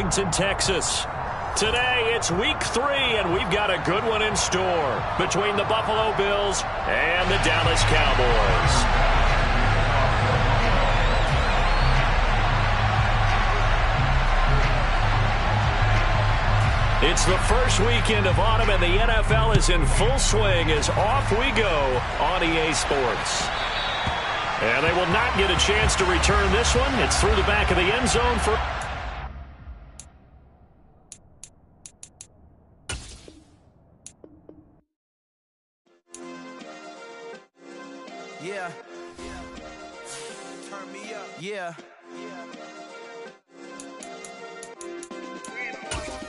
Arlington, Texas. Today, it's week 3, and we've got a good one in store between the Buffalo Bills and the Dallas Cowboys. It's the first weekend of autumn, and the NFL is in full swing as off we go on EA Sports. And they will not get a chance to return this one. It's through the back of the end zone for... Yeah. Turn me up. Yeah.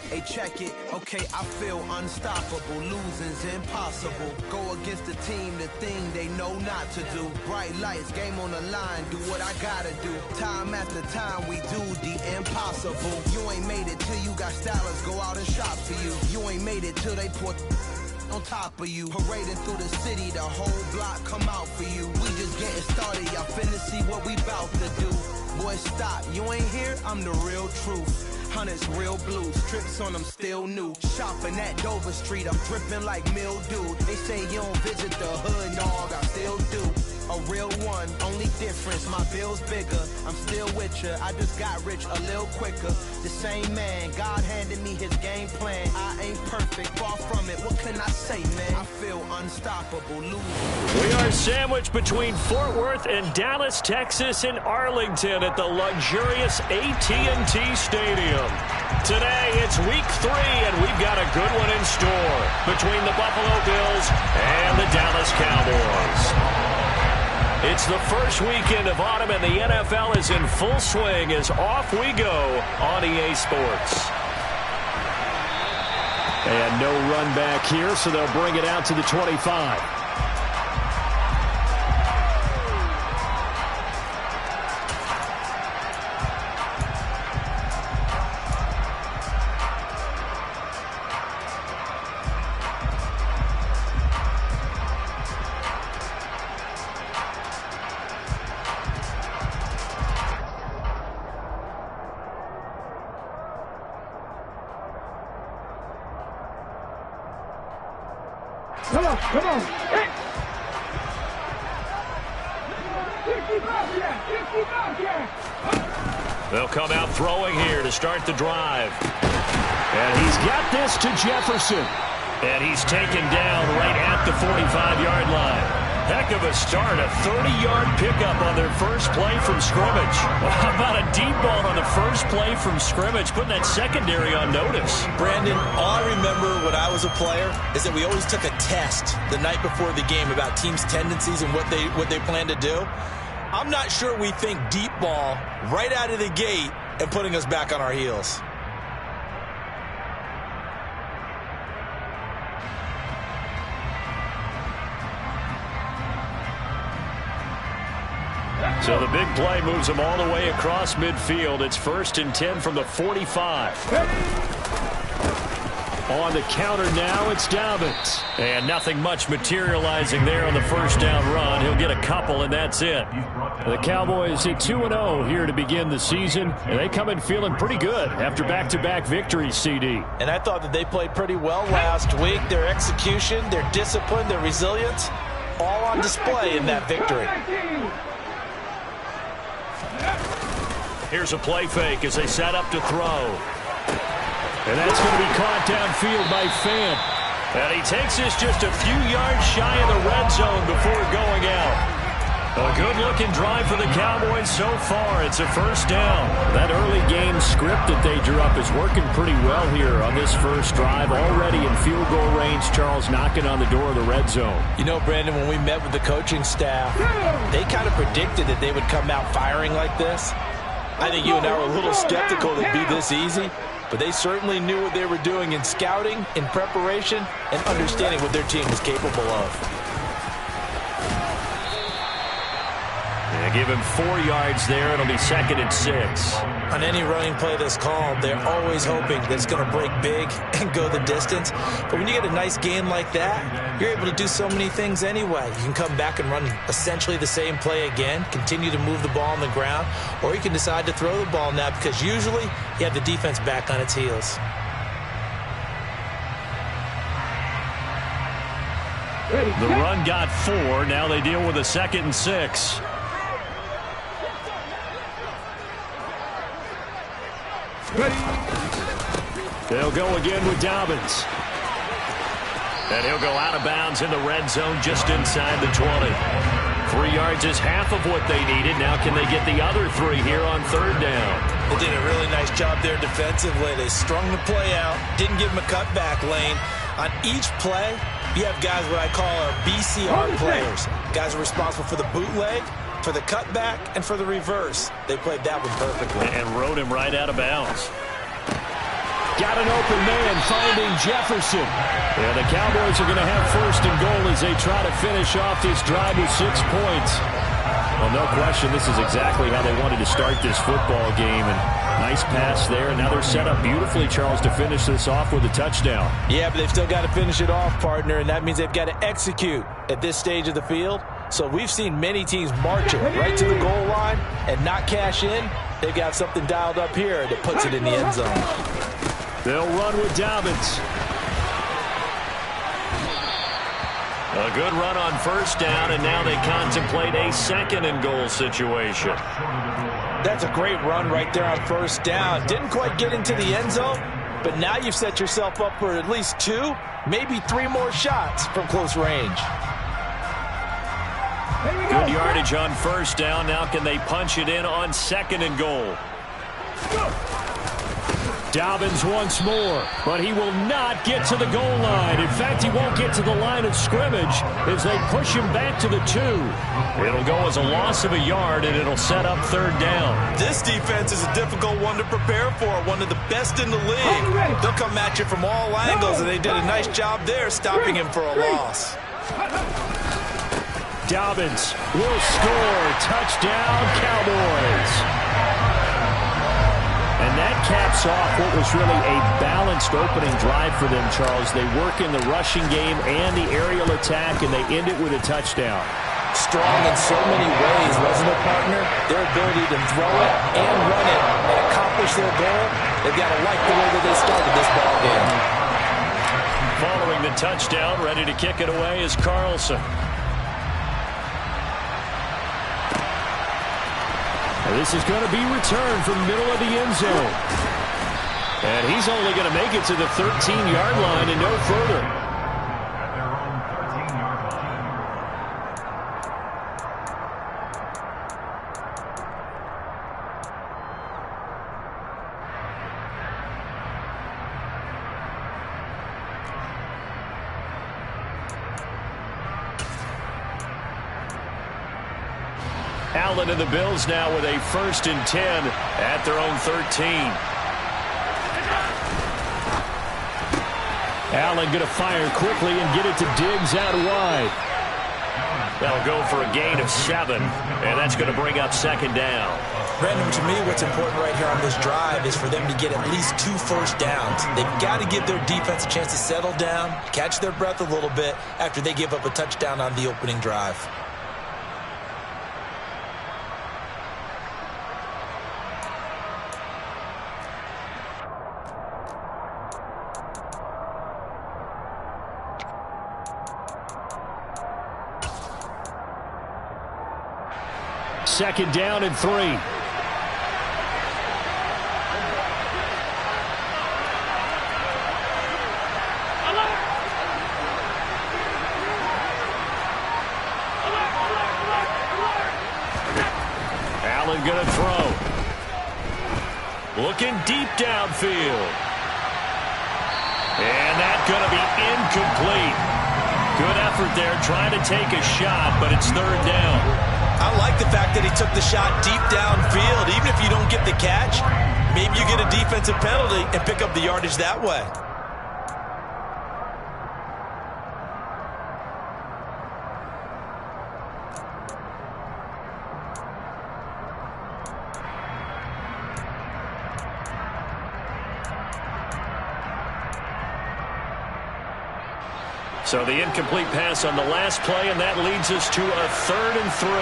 Hey, check it. Okay, I feel unstoppable. Losing's impossible. Go against the team, the thing they know not to do. Bright lights, game on the line. Do what I gotta do. Time after time, we do the impossible. You ain't made it till you got stylers go out and shop for you. You ain't made it till they put on top of you. Parading through the city, the whole block come out for you. We just getting started, y'all finna see what we bout to do. Boy, stop, you ain't here, I'm the real truth. Hunters, real blue, strips on them still new. Shopping at Dover Street, I'm dripping like mildew. They say you don't visit the hood, dog, I still do. A real one, only difference, my bill's bigger. I'm still with ya, I just got rich a little quicker. The same man, God handed me his game plan. I ain't perfect, far from it, what can I say, man? I feel unstoppable, losing. We are sandwiched between Fort Worth and Dallas, Texas, and Arlington at the luxurious AT&T Stadium. Today, it's week 3, and we've got a good one in store between the Buffalo Bills and the Dallas Cowboys. It's the first weekend of autumn, and the NFL is in full swing as off we go on EA Sports. And no run back here, so they'll bring it out to the 25. Come on. Hey. They'll come out throwing here to start the drive. And he's got this to Jefferson. And he's taken down right at the 45-yard line. Heck of a start, a 30-yard pickup on their first play from scrimmage. Well, how about a deep ball on the first play from scrimmage, putting that secondary on notice? Brandon, all I remember when I was a player is that we always took a test the night before the game about teams' tendencies and what they plan to do. I'm not sure we think deep ball right out of the gate and putting us back on our heels. So the big play moves them all the way across midfield. It's 1st and 10 from the 45. On the counter now, it's Dobbins. And nothing much materializing there on the first down run. He'll get a couple, and that's it. The Cowboys at 2-0 here to begin the season, and they come in feeling pretty good after back-to-back victories, CD. And I thought that they played pretty well last week. Their execution, their discipline, their resilience, all on display in that victory. Here's a play fake as they set up to throw. And that's going to be caught downfield by Fant. And he takes this just a few yards shy of the red zone before going out. A good-looking drive for the Cowboys so far. It's a first down. That early game script that they drew up is working pretty well here on this first drive. Already in field goal range, Charles knocking on the door of the red zone. You know, Brandon, when we met with the coaching staff, they kind of predicted that they would come out firing like this. I think you and I were a little skeptical it'd be this easy, but they certainly knew what they were doing in scouting, in preparation, and understanding what their team was capable of. Give him 4 yards there. It'll be 2nd and 6. On any running play that's called, they're always hoping that it's going to break big and go the distance. But when you get a nice game like that, you're able to do so many things anyway. You can come back and run essentially the same play again, continue to move the ball on the ground, or you can decide to throw the ball now because usually you have the defense back on its heels. The run got 4. Now they deal with a 2nd and 6. They'll go again with Dobbins. And he'll go out of bounds in the red zone just inside the 20. 3 yards is half of what they needed. Now can they get the other 3 here on 3rd down? They did a really nice job there defensively. They strung the play out, didn't give him a cutback lane. On each play, you have guys what I call our BCR players. Guys are responsible for the bootleg, for the cutback, and for the reverse. They played that one perfectly. And rode him right out of bounds. Got an open man finding Jefferson. Yeah, the Cowboys are going to have 1st and goal as they try to finish off this drive with 6 points. Well, no question, this is exactly how they wanted to start this football game. And nice pass there. And now they're set up beautifully, Charles, to finish this off with a touchdown. Yeah, but they've still got to finish it off, partner, and that means they've got to execute at this stage of the field. So we've seen many teams march it right to the goal line and not cash in. They've got something dialed up here that puts it in the end zone. They'll run with Dobbins. A good run on 1st down, and now they contemplate a 2nd and goal situation. That's a great run right there on 1st down. Didn't quite get into the end zone, but now you've set yourself up for at least 2, maybe 3 more shots from close range. Good yardage on 1st down. Now can they punch it in on 2nd and goal? Dobbins once more, but he will not get to the goal line. In fact, he won't get to the line of scrimmage as they push him back to the 2. It'll go as a loss of a yard, and it'll set up 3rd down. This defense is a difficult one to prepare for, one of the best in the league. They'll come at you from all angles, and they did a nice job there stopping him for a loss. Dobbins will score. Touchdown, Cowboys. And that caps off what was really a balanced opening drive for them, Charles. They work in the rushing game and the aerial attack, and they end it with a touchdown. Strong in so many ways, wasn't it, partner? Their ability to throw it and run it and accomplish their goal, they've got to like the way that they started this ball game. Following the touchdown, ready to kick it away is Carlson. This is going to be returned from the middle of the end zone. And he's only going to make it to the 13-yard line and no further. Allen and the Bills now with a 1st and 10 at their own 13. Allen going to fire quickly and get it to Diggs out wide. They'll go for a gain of 7, and that's going to bring up 2nd down. Brandon, to me, what's important right here on this drive is for them to get at least 2 first downs. They've got to give their defense a chance to settle down, catch their breath a little bit after they give up a touchdown on the opening drive. Second down and 3. Allen going to throw. Looking deep downfield. And that's going to be incomplete. Good effort there trying to take a shot, but it's 3rd down. I like the fact that he took the shot deep downfield. Even if you don't get the catch, maybe you get a defensive penalty and pick up the yardage that way. So the incomplete pass on the last play, and that leads us to a 3rd and 3.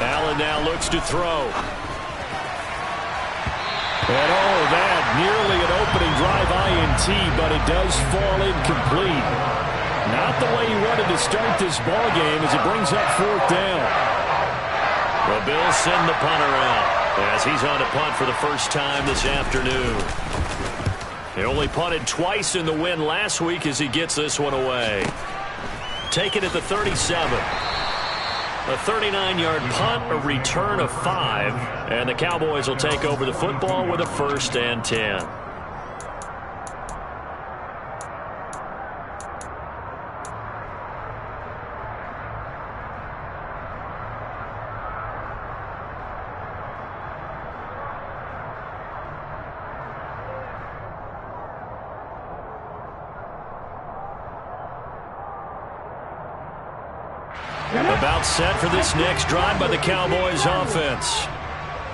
Allen now looks to throw. And that nearly an opening drive INT, but it does fall incomplete. Not the way he wanted to start this ball game as it brings up 4th down. The Bills send the punter out as he's on to punt for the first time this afternoon. He only punted twice in the win last week as he gets this one away. Taken at the 37. A 39-yard punt, a return of 5, and the Cowboys will take over the football with a 1st and 10. About set for this next drive by the Cowboys offense.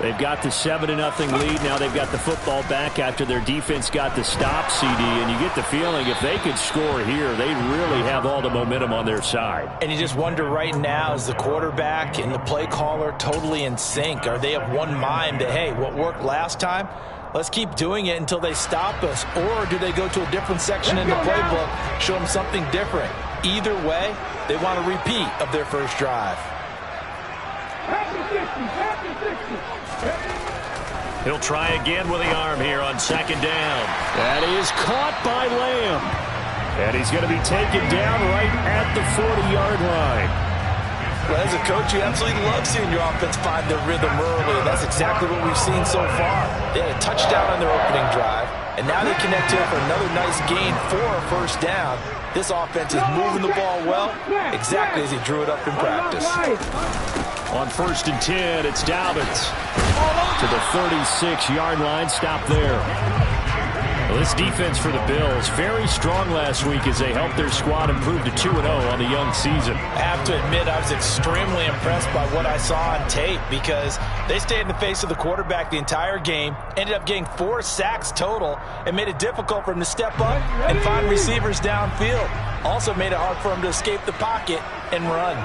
They've got the 7-0 lead. Now they've got the football back after their defense got the stop, CD. And you get the feeling if they could score here, they'd really have all the momentum on their side. And you just wonder right now, is the quarterback and the play caller totally in sync? Are they of one mind that, hey, what worked last time, let's keep doing it until they stop us? Or do they go to a different section in the playbook, show them something different? Either way, they want a repeat of their first drive. He'll try again with the arm here on 2nd down. That is caught by Lamb. And he's going to be taken down right at the 40-yard line. Well, as a coach, you absolutely love seeing your offense find their rhythm early. That's exactly what we've seen so far. They had a touchdown on their opening drive, and now they connect here for another nice gain for a 1st down. This offense is moving the ball well, exactly as he drew it up in practice. On 1st and 10, it's Dobbins to the 36-yard line. Stop there. Well, this defense for the Bills, very strong last week as they helped their squad improve to 2-0 on the young season. I have to admit, I was extremely impressed by what I saw on tape because they stayed in the face of the quarterback the entire game, ended up getting 4 sacks total, and made it difficult for him to step up and find receivers downfield. Also made it hard for him to escape the pocket and run.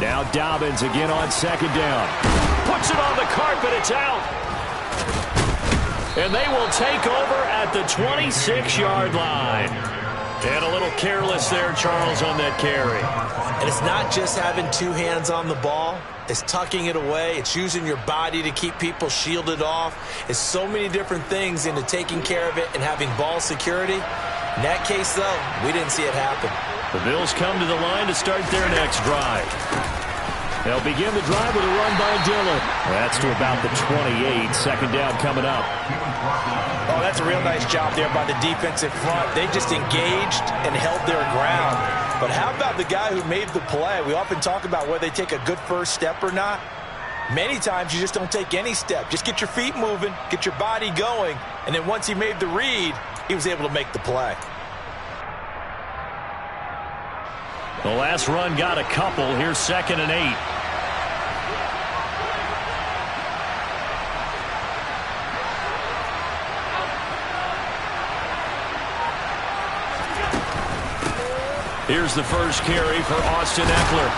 Now Dobbins again on 2nd down. Puts it on the carpet, it's out. And they will take over at the 26-yard line. And a little careless there, Charles, on that carry. And it's not just having 2 hands on the ball. It's tucking it away. It's using your body to keep people shielded off. It's so many different things into taking care of it and having ball security. In that case, though, we didn't see it happen. The Bills come to the line to start their next drive. They'll begin the drive with a run by Dillon. That's to about the 28. 2nd down coming up. Oh, that's a real nice job there by the defensive front. They just engaged and held their ground. But how about the guy who made the play? We often talk about whether they take a good first step or not. Many times you just don't take any step. Just get your feet moving, get your body going, and then once he made the read, he was able to make the play. The last run got a couple. Here's 2nd and 8. Here's the first carry for Austin Ekeler.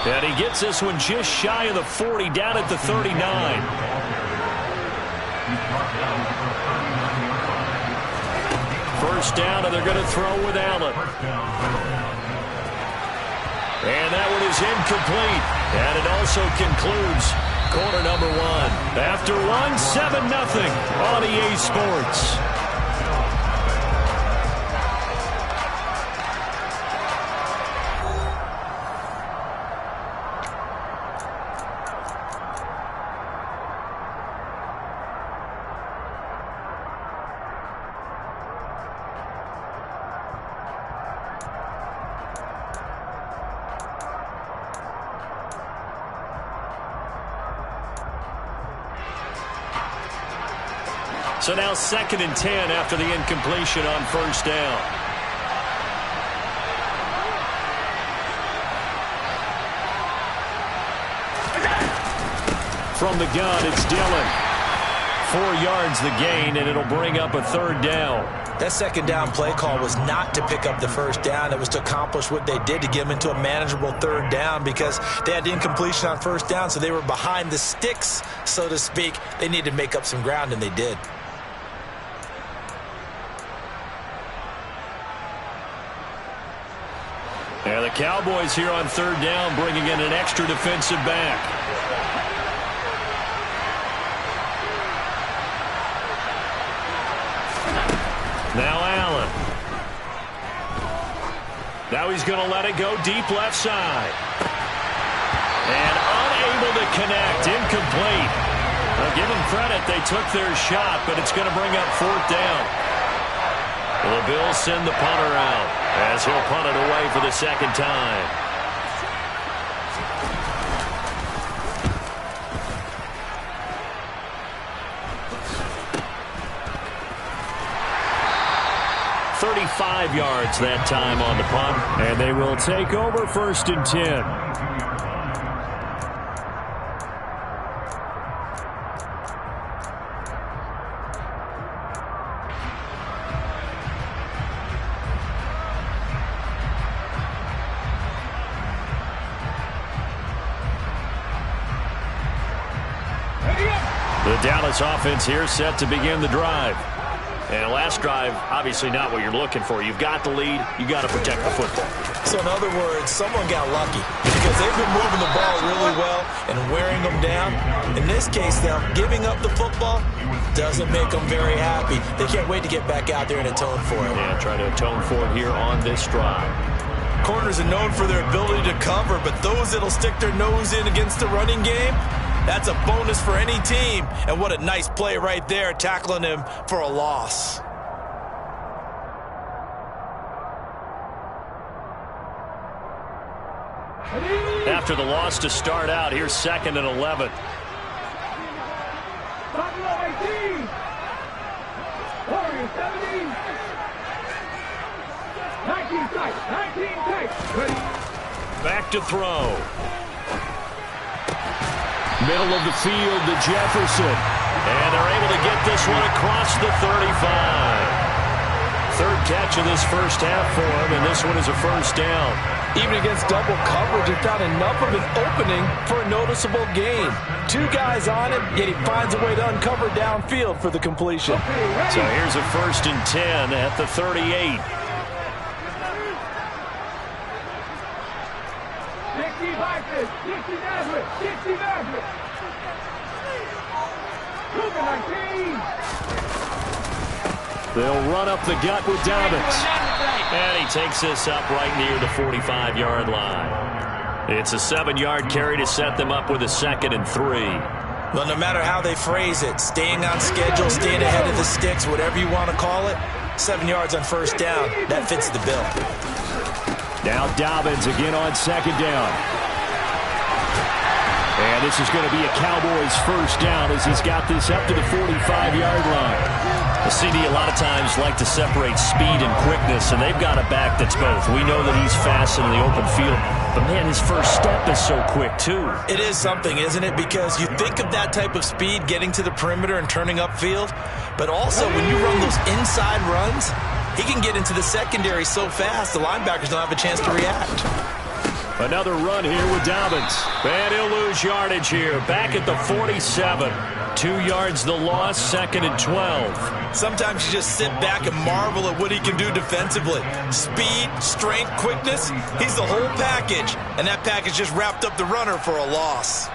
And he gets this one just shy of the 40, down at the 39. First down, and they're going to throw with Allen. And that one is incomplete. And it also concludes quarter number 1. After one, 7-0 on EA Sports. So now 2nd and 10 after the incompletion on 1st down. From the gun, it's Dillon. 4 yards the gain, and it'll bring up a 3rd down. That 2nd down play call was not to pick up the 1st down. It was to accomplish what they did to get them into a manageable 3rd down because they had incompletion on 1st down, so they were behind the sticks, so to speak. They needed to make up some ground, and they did. And the Cowboys here on 3rd down, bringing in an extra defensive back. Now Allen. Now he's going to let it go deep left side. And unable to connect. Incomplete. Well, give them credit. They took their shot, but it's going to bring up 4th down. Well, the Bills send the punter out as he'll punt it away for the 2nd time. .35 yards that time on the punt, and they will take over 1st and 10. The Dallas offense here set to begin the drive. And last drive, obviously not what you're looking for. You've got the lead. You've got to protect the football. So in other words, someone got lucky because they've been moving the ball really well and wearing them down. In this case, though, giving up the football doesn't make them very happy. They can't wait to get back out there and atone for it. Yeah, try to atone for it here on this drive. Corners are known for their ability to cover, but those that'll stick their nose in against the running game, that's a bonus for any team. And what a nice play right there, tackling him for a loss. After the loss to start out, here's 2nd and 11. Back to throw. Middle of the field to Jefferson. And they're able to get this one across the 35. 3rd catch of this 1st half for him, and this one is a 1st down. Even against double coverage, he found enough of an opening for a noticeable gain. 2 guys on him, yet he finds a way to uncover downfield for the completion. So here's a 1st and 10 at the 38. They'll run up the gut with Dobbins. And he takes this up right near the 45-yard line. It's a 7-yard carry to set them up with a 2nd and 3. Well, no matter how they phrase it, staying on schedule, staying ahead of the sticks, whatever you want to call it, 7 yards on 1st down, that fits the bill. Now Dobbins again on 2nd down. And this is going to be a Cowboys 1st down as he's got this up to the 45-yard line. The CD a lot of times like to separate speed and quickness, and they've got a back that's both. We know that he's fast in the open field, but man, his first step is so quick too. It is something, isn't it? Because you think of that type of speed getting to the perimeter and turning upfield, but also when you run those inside runs, he can get into the secondary so fast the linebackers don't have a chance to react. Another run here with Dobbins. And he'll lose yardage here. Back at the 47. 2 yards the loss, 2nd and 12. Sometimes you just sit back and marvel at what he can do defensively. Speed, strength, quickness, he's the whole package. And that package just wrapped up the runner for a loss.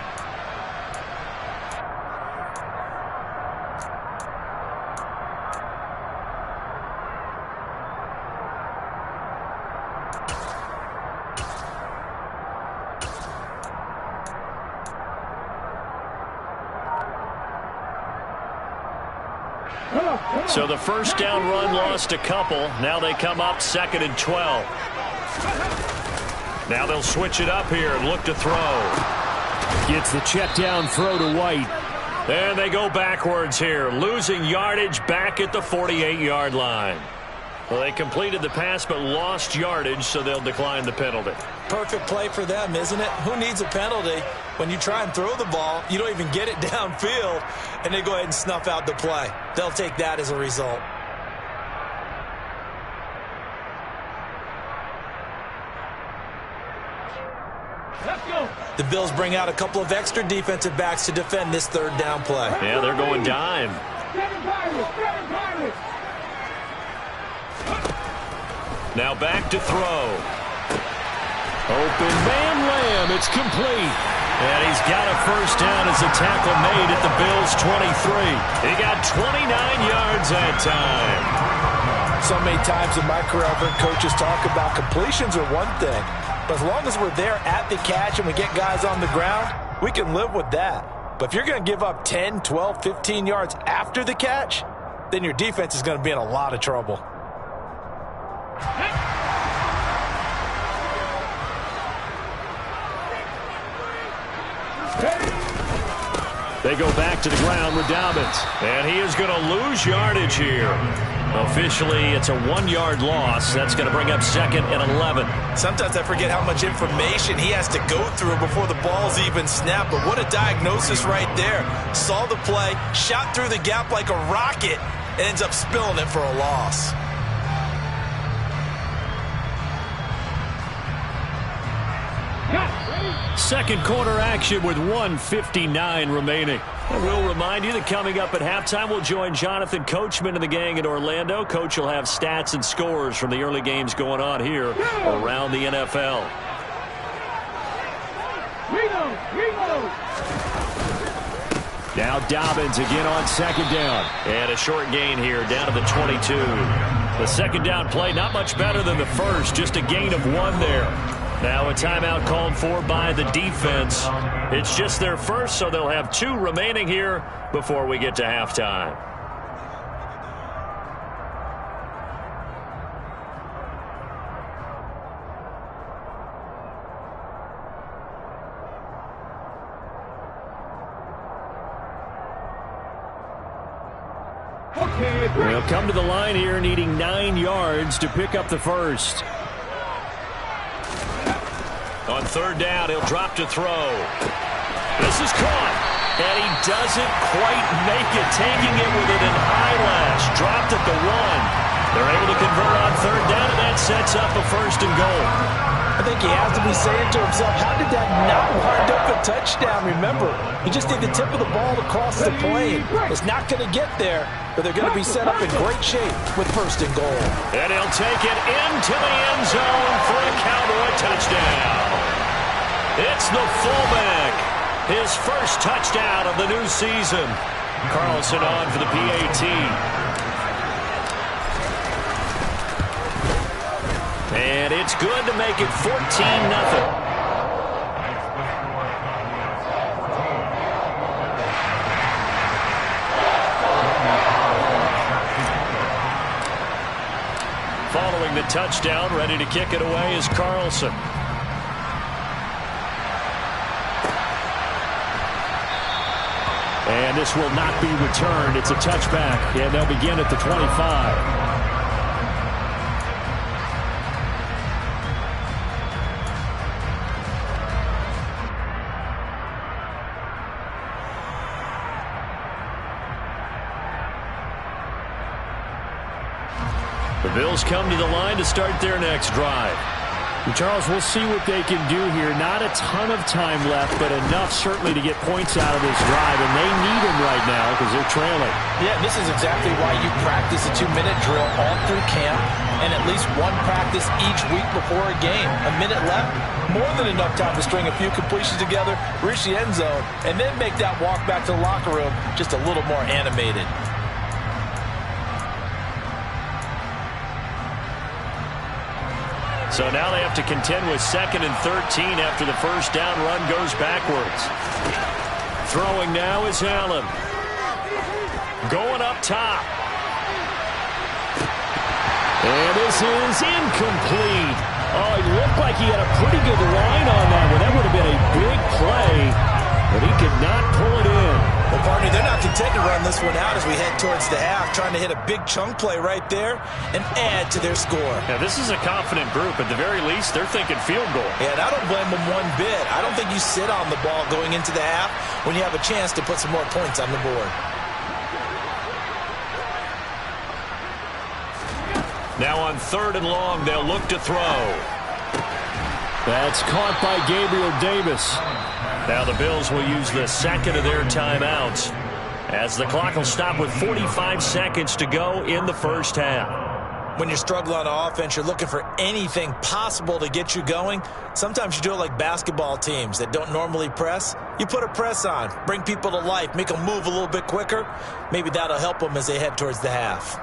So the 1st down run lost a couple. Now they come up 2nd and 12. Now they'll switch it up here and look to throw. Gets the check down throw to White. And they go backwards here, losing yardage back at the 48-yard line. Well, they completed the pass but lost yardage, so they'll decline the penalty. Perfect play for them, isn't it? Who needs a penalty when you try and throw the ball, you don't even get it downfield, and they go ahead and snuff out the play. They'll take that as a result. Let's go. The Bills bring out a couple of extra defensive backs to defend this third down play. Yeah, they're going dime. Seven Pirates. Now back to throw. Open man Lamb. It's complete. And he's got a first down as a tackle made at the Bills' 23. He got 29 yards that time. So many times in my career, I've heard coaches talk about completions are one thing. But as long as we're there at the catch and we get guys on the ground, we can live with that. But if you're going to give up 10, 12, 15 yards after the catch, then your defense is going to be in a lot of trouble. They go back to the ground with Dobbins. And he is going to lose yardage here. Officially, it's a 1-yard loss. That's going to bring up second and 11. Sometimes I forget how much information he has to go through before the ball's even snapped. But what a diagnosis right there. Saw the play, shot through the gap like a rocket, and ends up spilling it for a loss. Second quarter action with 1:59 remaining. And we'll remind you that coming up at halftime, we'll join Jonathan Coachman and the gang in Orlando. Coach will have stats and scores from the early games going on here around the NFL. Now Dobbins again on second down. And a short gain here down to the 22. The second down play not much better than the first, just a gain of 1 there. Now a timeout called for by the defense. It's just their first, so they'll have 2 remaining here before we get to halftime. They'll come to the line here needing 9 yards to pick up the first. On third down, he'll drop to throw. This is caught. And he doesn't quite make it, taking it with an eyelash. Dropped at the 1. They're able to convert on third down, and that sets up a first and goal. I think he has to be saying to himself, how did that not wind up a touchdown? Remember, you just need the tip of the ball to cross the plane. It's not going to get there, but they're going to be set up in great shape with first and goal. And he'll take it into the end zone for a Cowboy touchdown. It's the fullback. His first touchdown of the new season. Carlson on for the PAT. And it's good to make it 14-0. Following the touchdown, ready to kick it away is Carlson. And this will not be returned. It's a touchback, and they'll begin at the 25. The Bills come to the line to start their next drive. And Charles, we'll see what they can do here. Not a ton of time left, but enough certainly to get points out of this drive, and they need them right now because they're trailing. Yeah, this is exactly why you practice a 2-minute drill all through camp and at least one practice each week before a game. A minute left, more than enough time to string a few completions together, reach the end zone, and then make that walk back to the locker room just a little more animated. So now they have to contend with 2nd and 13 after the first down run goes backwards. Throwing now is Allen. Going up top. And this is incomplete. Oh, it looked like he had a pretty good line on that one. That would have been a big play, but he could not pull it in. Well, partner, they're not content to run this one out as we head towards the half, trying to hit a big chunk play right there and add to their score. Yeah, this is a confident group. At the very least, they're thinking field goal. Yeah, and I don't blame them one bit. I don't think you sit on the ball going into the half when you have a chance to put some more points on the board. Now on 3rd and long, they'll look to throw. That's caught by Gabriel Davis. Now the Bills will use the second of their timeouts as the clock will stop with 45 seconds to go in the first half. When you're struggling on offense, you're looking for anything possible to get you going. Sometimes you do it like basketball teams that don't normally press. You put a press on, bring people to life, make them move a little bit quicker. Maybe that'll help them as they head towards the half.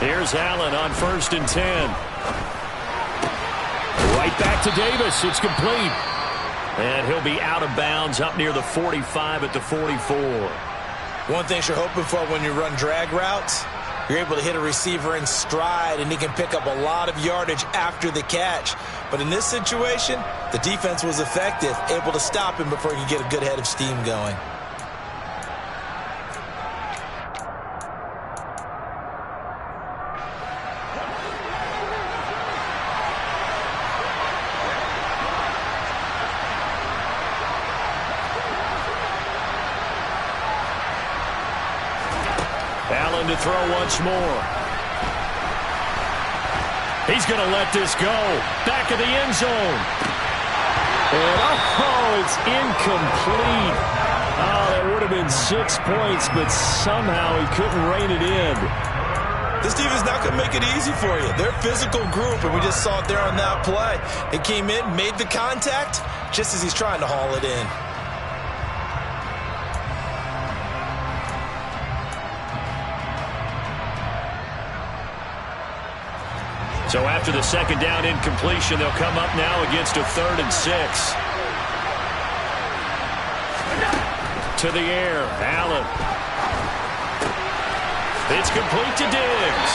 Here's Allen on 1st and 10. Right back to Davis. It's complete. And he'll be out of bounds up near the 45 at the 44. One thing you're hoping for when you run drag routes, you're able to hit a receiver in stride, and he can pick up a lot of yardage after the catch. But in this situation, the defense was effective, able to stop him before he could get a good head of steam going. Allen to throw once more. He's going to let this go. Back of the end zone. And it's incomplete. Oh, that would have been 6 points, but somehow he couldn't rein it in. This defense not going to make it easy for you. They're a physical group, and we just saw it there on that play. It came in, made the contact, just as he's trying to haul it in. So after the second down incompletion, they'll come up now against a 3rd and 6. To the air, Allen. It's complete to Diggs.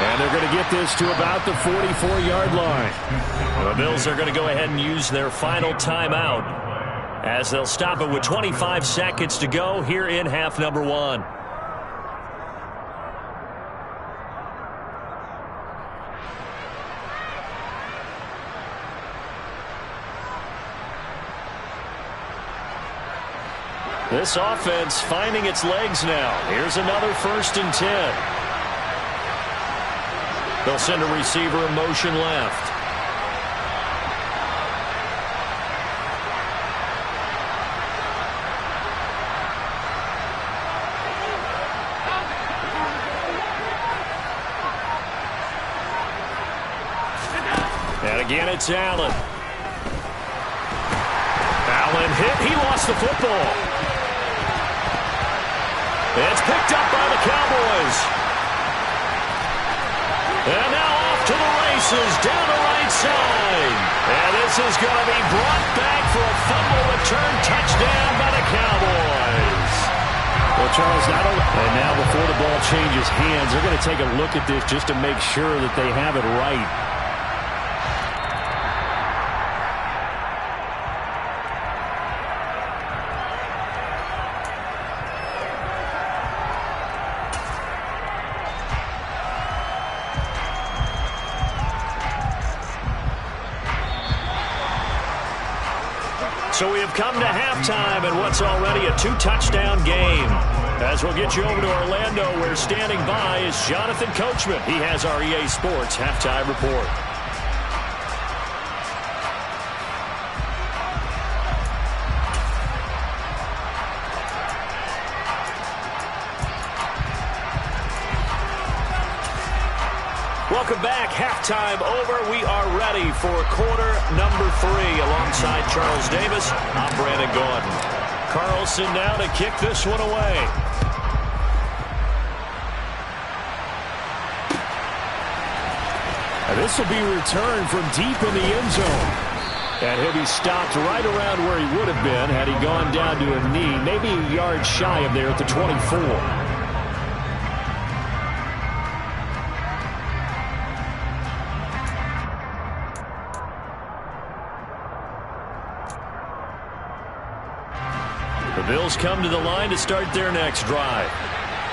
And they're going to get this to about the 44-yard line. The Bills are going to go ahead and use their final timeout as they'll stop it with 25 seconds to go here in half number 1. This offense finding its legs now. Here's another 1st and 10. They'll send a receiver in motion left. And again, it's Allen. Allen hit. He lost the football. It's picked up by the Cowboys. And now off to the races down the right side. And this is going to be brought back for a fumble return touchdown by the Cowboys. Well, Charles, and now before the ball changes hands, they're going to take a look at this just to make sure that they have it right. So we have come to halftime in what's already a 2-touchdown game. As we'll get you over to Orlando, where standing by is Jonathan Coachman. He has our EA Sports halftime report. Welcome back. Halftime over. We are ready for quarter number 3. Alongside Charles Davis, I'm Brandon Gaudin. Carlson now to kick this one away. And this will be returned from deep in the end zone. And he'll be stopped right around where he would have been had he gone down to a knee, maybe a yard shy of there at the 24. The Bills come to the line to start their next drive.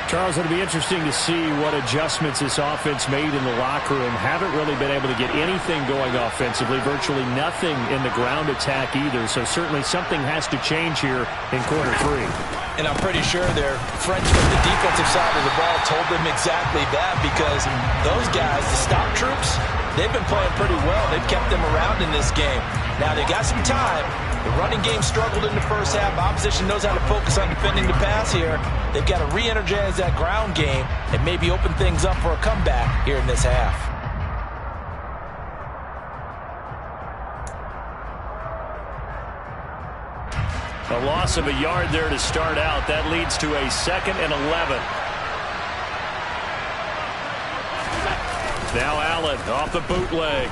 Charles, it'll be interesting to see what adjustments this offense made in the locker room. Haven't really been able to get anything going offensively, virtually nothing in the ground attack either. So certainly something has to change here in quarter three. And I'm pretty sure their French from the defensive side of the ball told them exactly that, because those guys, the stop troops, they've been playing pretty well. They've kept them around in this game. Now they got some time. The running game struggled in the first half. Opposition knows how to focus on defending the pass here. They've got to re-energize that ground game and maybe open things up for a comeback here in this half. A loss of a yard there to start out. That leads to a 2nd and 11. Now Allen off the bootleg.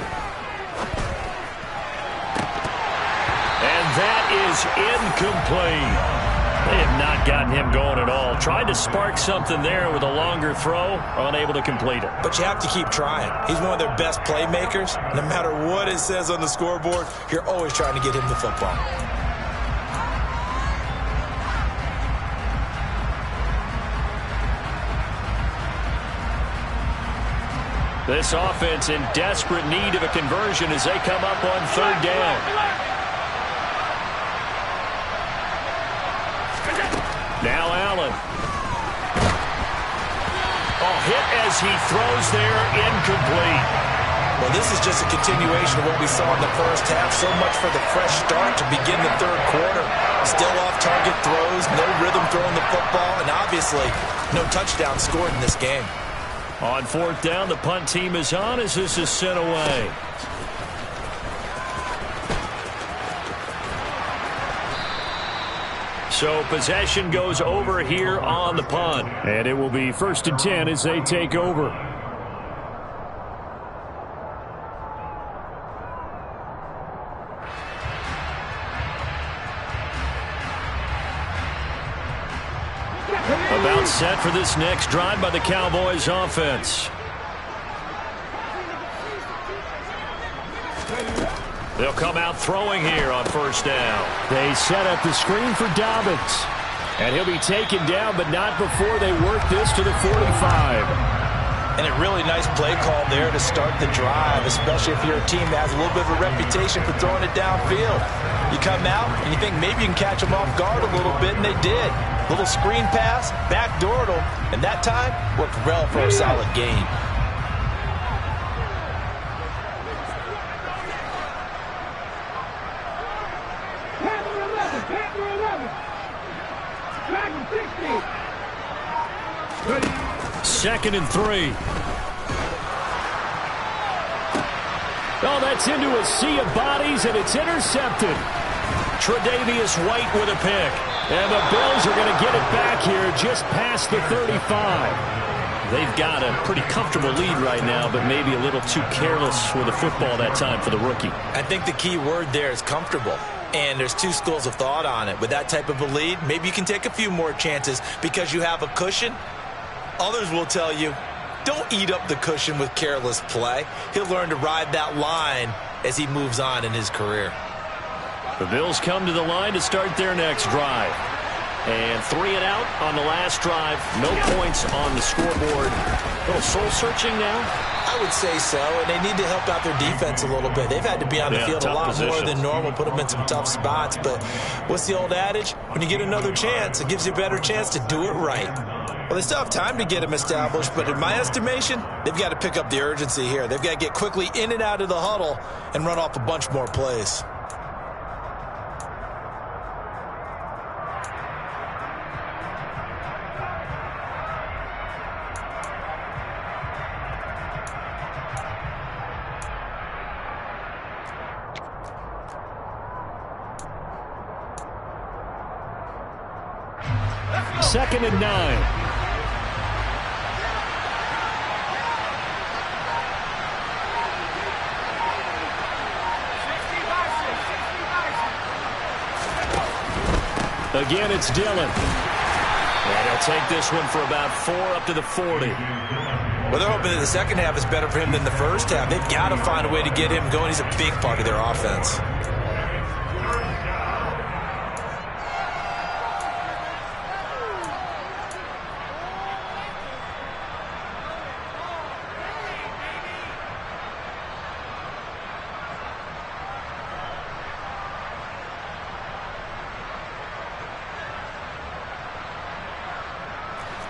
And that is incomplete. They have not gotten him going at all. Tried to spark something there with a longer throw, unable to complete it. But you have to keep trying. He's one of their best playmakers. No matter what it says on the scoreboard, you're always trying to get him the football. This offense in desperate need of a conversion as they come up on 3rd down. Now Allen. Oh, hit as he throws there, incomplete. Well, this is just a continuation of what we saw in the first half. So much for the fresh start to begin the 3rd quarter. Still off-target throws, no rhythm throwing the football, and obviously no touchdown scored in this game. On 4th down, the punt team is on as this is sent away. So possession goes over here on the punt. And it will be 1st and 10 as they take over. About set for this next drive by the Cowboys offense. They'll come out throwing here on 1st down. They set up the screen for Dobbins. And he'll be taken down, but not before they work this to the 45. And a really nice play call there to start the drive, especially if you're a team that has a little bit of a reputation for throwing it downfield. You come out and you think maybe you can catch them off guard a little bit, and they did. Little screen pass, backdoored them, and that time worked well for a solid gain. Second and 3. Oh, that's into a sea of bodies, and it's intercepted. Tre'Davious White with a pick. And the Bills are going to get it back here just past the 35. They've got a pretty comfortable lead right now, but maybe a little too careless with the football that time for the rookie. I think the key word there is comfortable. And there's two schools of thought on it. With that type of a lead, maybe you can take a few more chances because you have a cushion. Others will tell you, don't eat up the cushion with careless play. He'll learn to ride that line as he moves on in his career. The Bills come to the line to start their next drive. And 3 and out on the last drive. No points on the scoreboard. A little soul-searching now? I would say so, and they need to help out their defense a little bit. They've had to be on the field a lot more than normal, put them in some tough spots. But what's the old adage? When you get another chance, it gives you a better chance to do it right. Well, they still have time to get them established, but in my estimation, they've got to pick up the urgency here. They've got to get quickly in and out of the huddle and run off a bunch more plays. 2nd and 9. Again, it's Dillon. And he'll take this one for about 4 up to the 40. Well, they're hoping that the second half is better for him than the first half. They've got to find a way to get him going. He's a big part of their offense.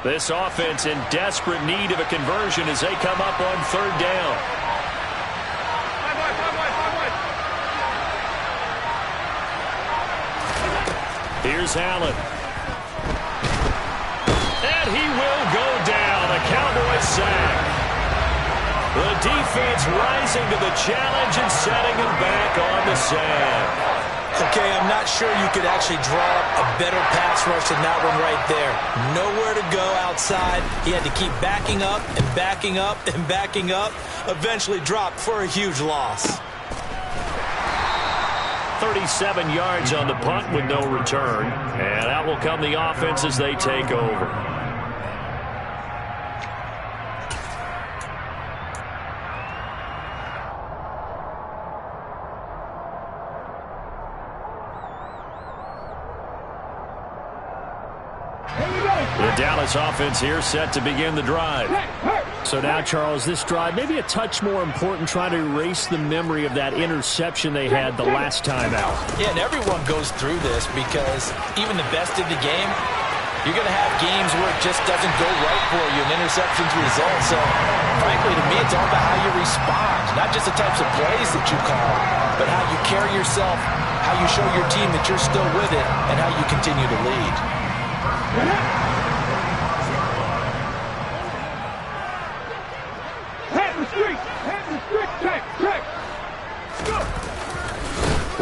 This offense in desperate need of a conversion as they come up on 3rd down. Here's Allen. And he will go down. A Cowboy sack. The defense rising to the challenge and setting him back on the sack. Okay, I'm not sure you could actually draw up a better pass rush than that one right there. Nowhere to go outside. He had to keep backing up and backing up and backing up. Eventually dropped for a huge loss. 37 yards on the punt with no return. And out will come the offense as they take over. The Dallas offense here set to begin the drive. So now, Charles, this drive maybe a touch more important, trying to erase the memory of that interception they had the last time out. Yeah, and everyone goes through this because even the best of the game, you're going to have games where it just doesn't go right for you and interceptions result. So, frankly, to me, it's all about how you respond, not just the types of plays that you call, but how you carry yourself, how you show your team that you're still with it, and how you continue to lead.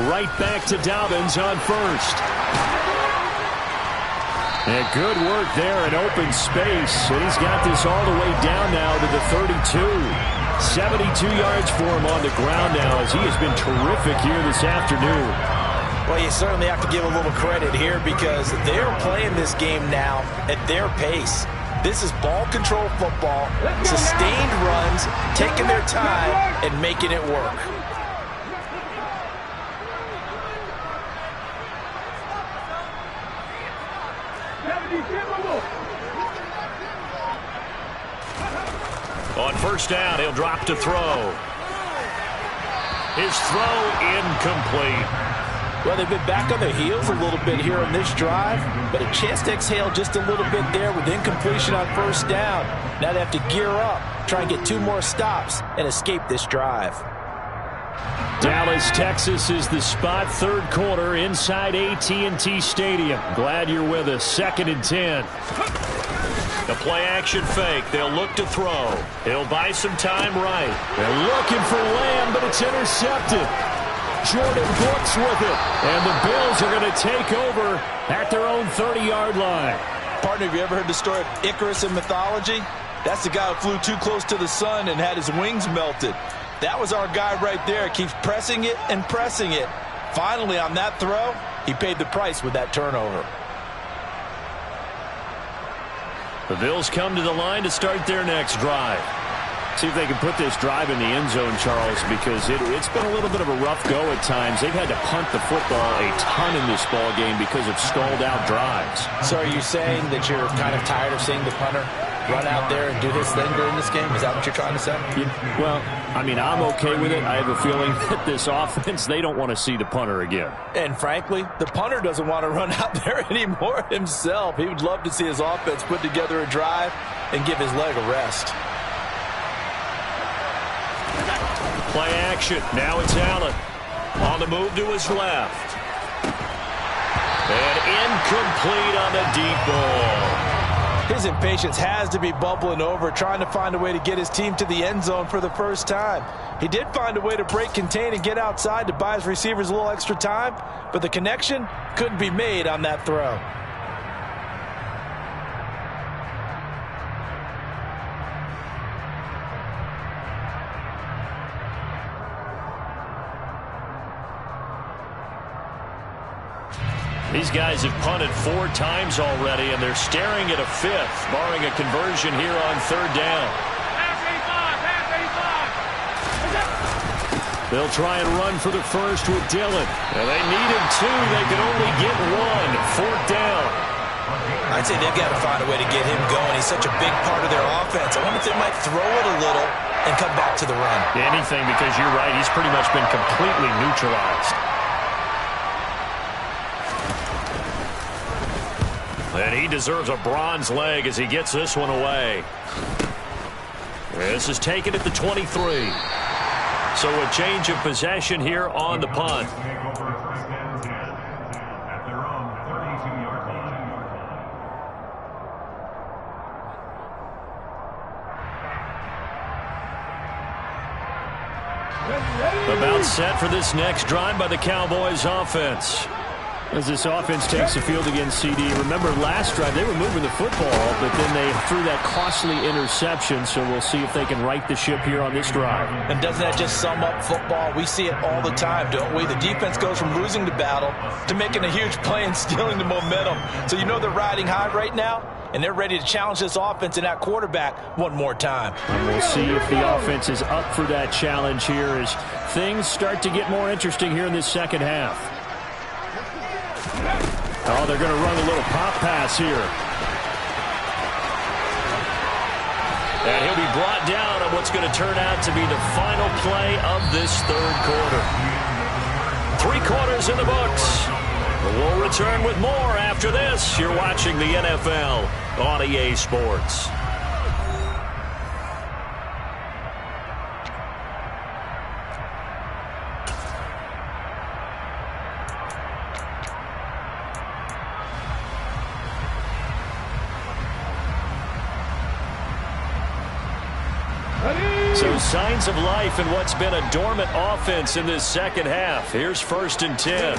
Right back to Dobbins on 1st. And good work there in open space. And he's got this all the way down now to the 32. 72 yards for him on the ground now as he has been terrific here this afternoon. Well, you certainly have to give a little credit here because they're playing this game now at their pace. This is ball control football, sustained runs, taking their time and making it work. On 1st down, he'll drop to throw. His throw incomplete. Well, they've been back on their heels a little bit here on this drive, but a chance to exhale just a little bit there with incompletion on 1st down. Now they have to gear up, try and get 2 more stops, and escape this drive. Dallas, Texas is the spot. 3rd quarter inside AT&T Stadium. Glad you're with us. 2nd and 10. The play-action fake. They'll look to throw. He'll buy some time right. They're looking for Lamb, but it's intercepted. Jordan Brooks with it. And the Bills are going to take over at their own 30-yard line. Partner, have you ever heard the story of Icarus in mythology? That's the guy who flew too close to the sun and had his wings melted. That was our guy right there. Keeps pressing it and pressing it. Finally, on that throw, he paid the price with that turnover. The Bills come to the line to start their next drive. See if they can put this drive in the end zone, Charles, because it's been a little bit of a rough go at times. They've had to punt the football a ton in this ball game because of stalled-out drives. So are you saying that you're kind of tired of seeing the punter run out there and do his thing during this game? Is that what you're trying to say? Well, I mean, I'm okay with it. I have a feeling that this offense, they don't want to see the punter again. And frankly, the punter doesn't want to run out there anymore himself. He would love to see his offense put together a drive and give his leg a rest. Play action. Now it's Allen. On the move to his left. And incomplete on the deep ball. His impatience has to be bubbling over, trying to find a way to get his team to the end zone for the first time. He did find a way to break contain and get outside to buy his receivers a little extra time, but the connection couldn't be made on that throw. These guys have punted 4 times already, and they're staring at a 5th, barring a conversion here on 3rd down. They'll try and run for the first with Dillon. And they needed 2. They could only get 1. 4th down. I'd say they've got to find a way to get him going. He's such a big part of their offense. I wonder if they might throw it a little and come back to the run. Anything, because you're right. He's pretty much been completely neutralized. And he deserves a bronze leg as he gets this one away. This is taken at the 23. So a change of possession here on the punt. About set for this next drive by the Cowboys offense. As this offense takes the field against CD. Remember last drive they were moving the football, but then they threw that costly interception, so we'll see if they can right the ship here on this drive. And doesn't that just sum up football? We see it all the time, don't we? The defense goes from losing the battle to making a huge play and stealing the momentum. So you know they're riding high right now, and they're ready to challenge this offense and that quarterback one more time. And we'll see if the offense is up for that challenge here as things start to get more interesting here in this second half. Oh, they're going to run a little pop pass here. And he'll be brought down on what's going to turn out to be the final play of this 3rd quarter. 3 quarters in the books. We'll return with more after this. You're watching the NFL on EA Sports. So signs of life in what's been a dormant offense in this second half. Here's 1st and 10.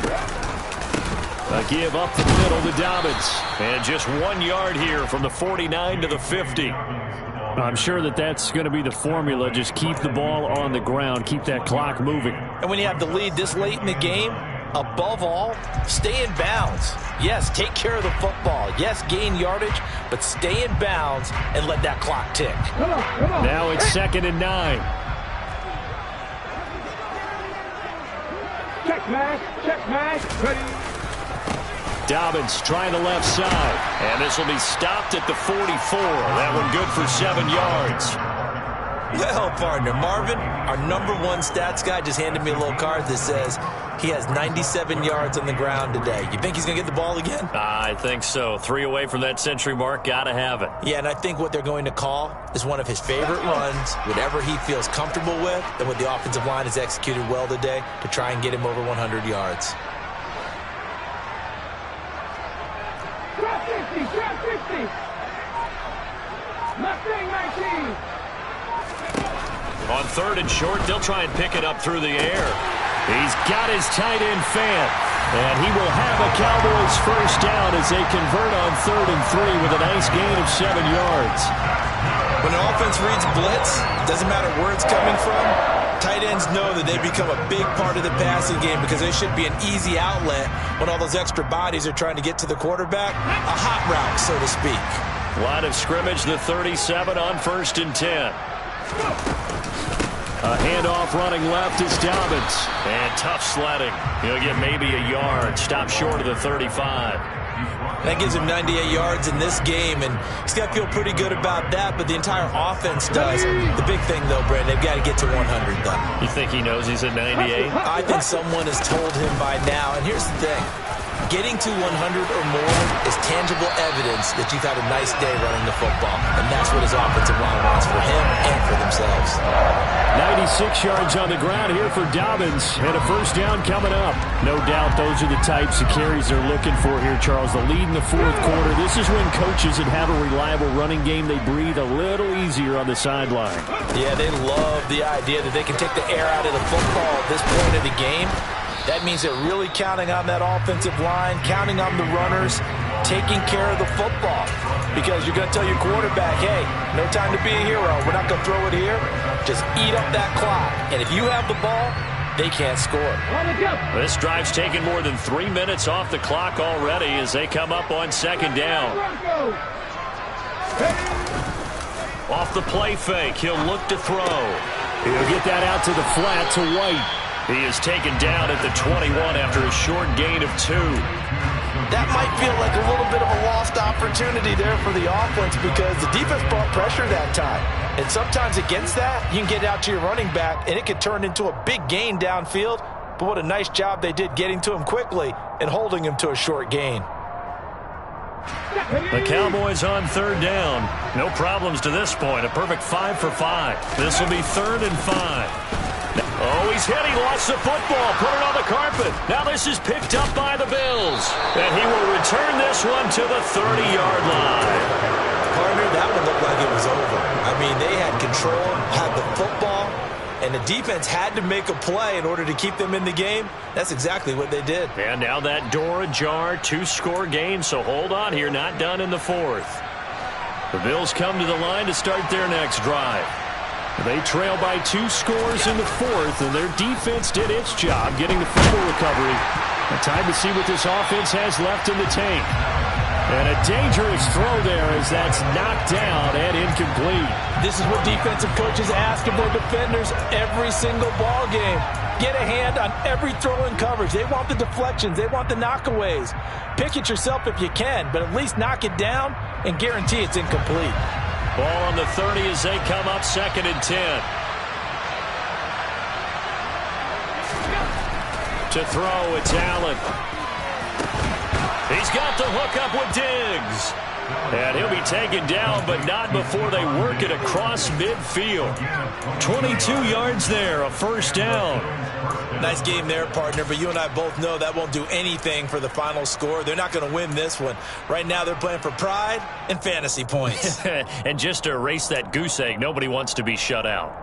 A give up the middle to Dobbins. And just 1 yard here from the 49 to the 50. I'm sure that that's going to be the formula. Just keep the ball on the ground. Keep that clock moving. And when you have the lead this late in the game, above all, stay in bounds. Yes, take care of the football. Yes, gain yardage, but stay in bounds and let that clock tick. Come on. Now it's 2nd and 9. Check mash. Ready. Dobbins trying the left side. And this will be stopped at the 44. That one good for 7 yards. Well, partner, Marvin, our #1 stats guy, just handed me a little card that says he has 97 yards on the ground today. You think he's going to get the ball again? I think so. 3 away from that century mark. Got to have it. Yeah, and I think what they're going to call is one of his favorite runs, whatever he feels comfortable with, and what the offensive line has executed well today to try and get him over 100 yards. Drop 50. Mustang 19. On 3rd and short, they'll try and pick it up through the air. He's got his tight end Fant. And he will have a Cowboys first down as they convert on 3rd and 3 with a nice gain of 7 yards. When an offense reads blitz, doesn't matter where it's coming from, tight ends know that they become a big part of the passing game because they should be an easy outlet when all those extra bodies are trying to get to the quarterback. A hot route, so to speak. Line of scrimmage, the 37 on 1st and 10. A handoff running left is Dobbins. And tough sledding. He'll get maybe a yard. Stop short of the 35. That gives him 98 yards in this game, and he's got to feel pretty good about that, but the entire offense does. The big thing, though, Brandon, they've got to get to 100, though. You think he knows he's at 98? I think someone has told him by now, and here's the thing. Getting to 100 or more is tangible evidence that you've had a nice day running the football, and that's what his offensive line wants for him and for themselves. 96 yards on the ground here for Dobbins, and a first down coming up. No doubt those are the types of carries they're looking for here, Charles. The lead in the 4th quarter. This is when coaches that have a reliable running game, they breathe a little easier on the sideline. Yeah, they love the idea that they can take the air out of the football at this point of the game. That means they're really counting on that offensive line, counting on the runners, taking care of the football. Because you're going to tell your quarterback, hey, no time to be a hero. We're not going to throw it here. Just eat up that clock. And if you have the ball, they can't score. This drive's taken more than 3 minutes off the clock already as they come up on second down. Off the play fake, he'll look to throw. He'll get that out to the flat to White. He is taken down at the 21 after a short gain of 2. That might feel like a little bit of a lost opportunity there for the offense because the defense brought pressure that time. And sometimes against that, you can get out to your running back, and it could turn into a big gain downfield. But what a nice job they did getting to him quickly and holding him to a short gain. The Cowboys on third down. No problems to this point. A perfect 5 for 5. This will be 3rd and 5. Oh, he's hit. He lost the football. Put it on the carpet. Now this is picked up by the Bills. And he will return this one to the 30-yard line. Partner, that one looked like it was over. I mean, they had control, had the football, and the defense had to make a play in order to keep them in the game. That's exactly what they did. And now that door ajar, 2-score game, so hold on here. Not done in the 4th. The Bills come to the line to start their next drive. They trail by 2 scores in the 4th, and their defense did its job getting the fumble recovery. And time to see what this offense has left in the tank. And a dangerous throw there as that's knocked down and incomplete. This is what defensive coaches ask of their defenders every single ball game. Get a hand on every throw in coverage. They want the deflections. They want the knockaways. Pick it yourself if you can, but at least knock it down and guarantee it's incomplete. Ball on the 30 as they come up 2nd and 10. To throw, it's Allen. He's got the hook up with Diggs. And he'll be taken down, but not before they work it across midfield. 22 yards there, a 1st down. Nice game there, partner, but you and I both know that won't do anything for the final score. They're not going to win this one. Right now they're playing for pride and fantasy points. And just to erase that goose egg, nobody wants to be shut out.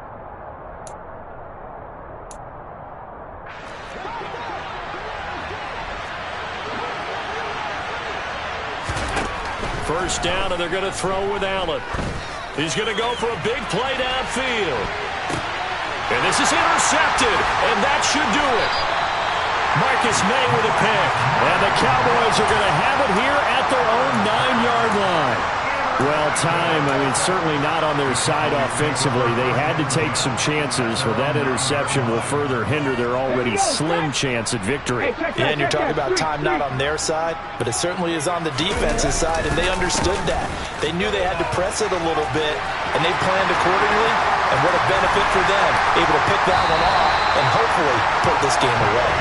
First down, and they're going to throw with Allen. He's going to go for a big play downfield. And this is intercepted, and that should do it. Marcus May with a pick. And the Cowboys are going to have it here at their own 9-yard line. Well, certainly not on their side offensively. They had to take some chances, but that interception will further hinder their already slim chance at victory. Yeah, and you're talking about time not on their side, but it certainly is on the defense's side, and they understood that. They knew they had to press it a little bit, and they planned accordingly, and what a benefit for them, able to pick that one off and hopefully put this game away.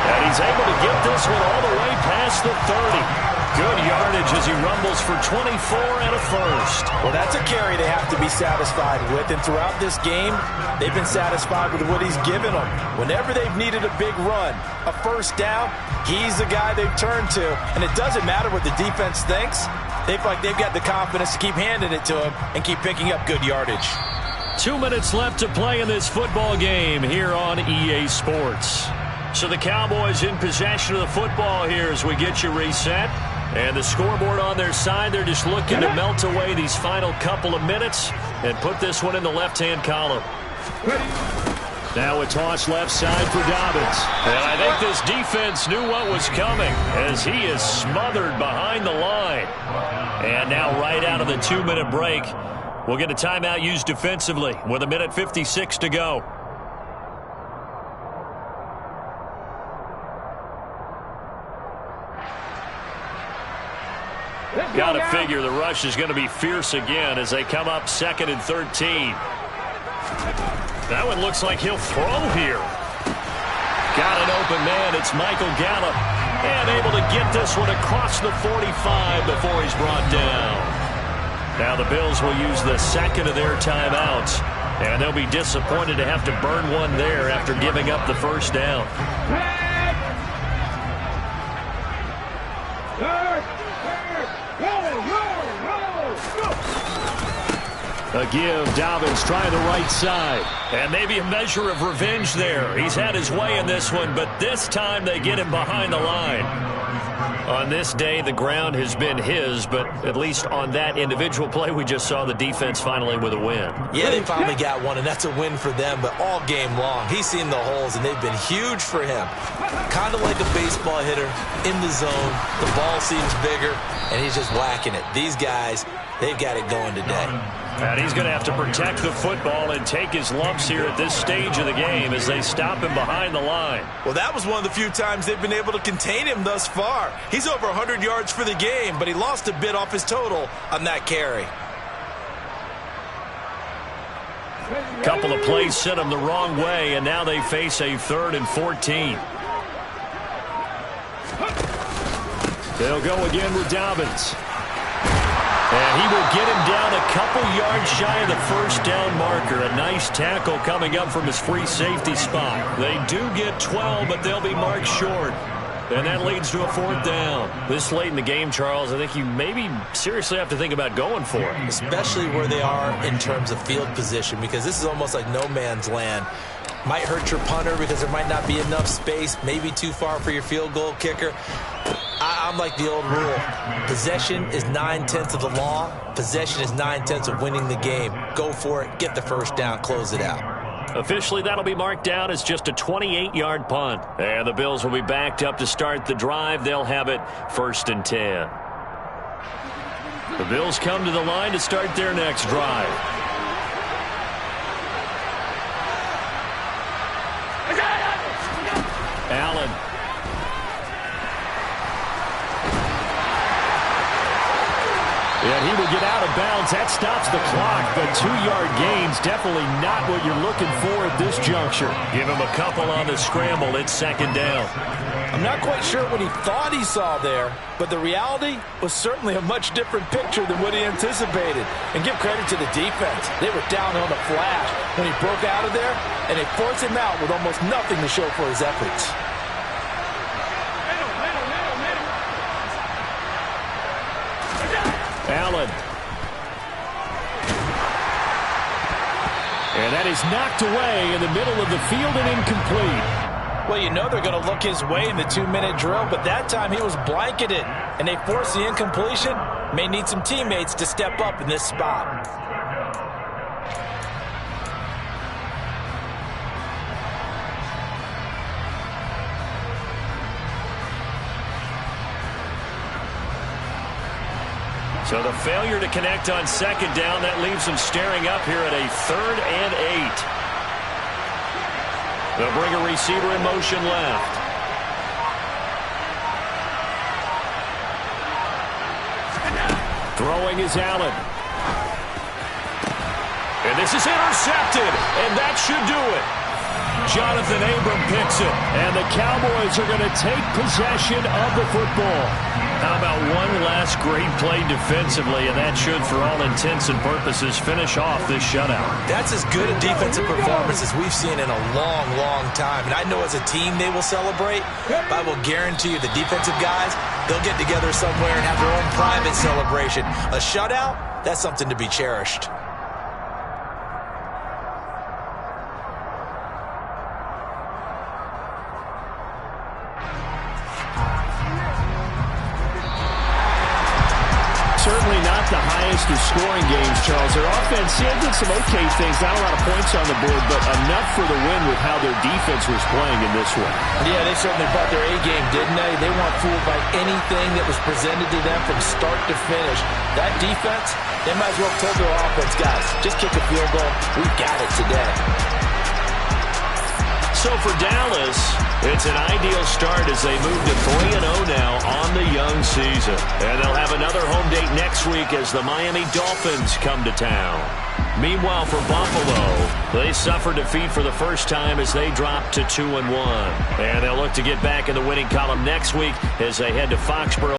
And he's able to get this one all the way past the 30. Good yardage as he rumbles for 24 and a 1st. Well, that's a carry they have to be satisfied with, and throughout this game, they've been satisfied with what he's given them. Whenever they've needed a big run, a 1st down, he's the guy they've turned to, and it doesn't matter what the defense thinks. They feel like they've got the confidence to keep handing it to him and keep picking up good yardage. 2 minutes left to play in this football game here on EA Sports. So the Cowboys in possession of the football here as we get you reset. And the scoreboard on their side, they're just looking to melt away these final couple of minutes and put this one in the left-hand column. Now a toss left side for Dobbins. And I think this defense knew what was coming as he is smothered behind the line. And now right out of the 2-minute break, we'll get a timeout used defensively with 1:56 to go. Got to figure the rush is going to be fierce again as they come up 2nd and 13. That one looks like he'll throw here. Got an open man. It's Michael Gallup. And able to get this one across the 45 before he's brought down. Now the Bills will use the 2nd of their timeouts. And they'll be disappointed to have to burn one there after giving up the 1st down. A give, Dobbins trying the right side. And maybe a measure of revenge there. He's had his way in this one, but this time they get him behind the line. On this day, the ground has been his, but at least on that individual play, we just saw the defense finally with a win. Yeah, they finally got one, and that's a win for them, but all game long, he's seen the holes, and they've been huge for him. Kind of like a baseball hitter in the zone. The ball seems bigger, and he's just whacking it. These guys, they've got it going today. And he's going to have to protect the football and take his lumps here at this stage of the game as they stop him behind the line. Well, that was one of the few times they've been able to contain him thus far. He's over 100 yards for the game, but he lost a bit off his total on that carry. Couple of plays sent them the wrong way, and now they face a 3rd and 14. They'll go again with Dobbins. And he will get him down a couple yards shy of the first down marker. A nice tackle coming up from his free safety spot. They do get 12, but they'll be marked short. And that leads to a 4th down. This late in the game, Charles, I think you maybe seriously have to think about going for it. Especially where they are in terms of field position, because this is almost like no man's land. Might hurt your punter because there might not be enough space, maybe too far for your field goal kicker. I'm like the old rule. Possession is 9/10 of the law. Possession is 9/10 of winning the game. Go for it. Get the first down. Close it out. Officially, that'll be marked down as just a 28-yard punt. And the Bills will be backed up to start the drive. They'll have it 1st and 10. The Bills come to the line to start their next drive. Allen. And he will get out of bounds. That stops the clock, but 2-yard gains definitely not what you're looking for at this juncture. Give him a couple on the scramble. It's 2nd down. I'm not quite sure what he thought he saw there, but the reality was certainly a much different picture than what he anticipated. And give credit to the defense. They were down on the flash when he broke out of there, and they forced him out with almost nothing to show for his efforts. Allen. And that is knocked away in the middle of the field and incomplete. Well, you know they're going to look his way in the 2-minute drill, but that time he was blanketed, and they forced the incompletion. May need some teammates to step up in this spot. So the failure to connect on 2nd down, that leaves them staring up here at a 3rd and 8. They'll bring a receiver in motion left. Throwing is Allen. And this is intercepted, and that should do it. Jonathan Abram picks it, and the Cowboys are going to take possession of the football. How about one last great play defensively, and that should, for all intents and purposes, finish off this shutout. That's as good a defensive performance as we've seen in a long, long time. And I know as a team they will celebrate, but I will guarantee you the defensive guys, they'll get together somewhere and have their own private celebration. A shutout, that's something to be cherished. Certainly not the highest of scoring games, Charles. Their offense did some okay things, not a lot of points on the board, but enough for the win with how their defense was playing in this one. Yeah, they certainly brought their A-game, didn't they? They weren't fooled by anything that was presented to them from start to finish. That defense, they might as well have told their offense, guys, just kick a field goal. We've got it today. So for Dallas, it's an ideal start as they move to 3-0 now on the young season. And they'll have another home date next week as the Miami Dolphins come to town. Meanwhile, for Buffalo, they suffered defeat for the first time as they dropped to 2-1. And they'll look to get back in the winning column next week as they head to Foxborough.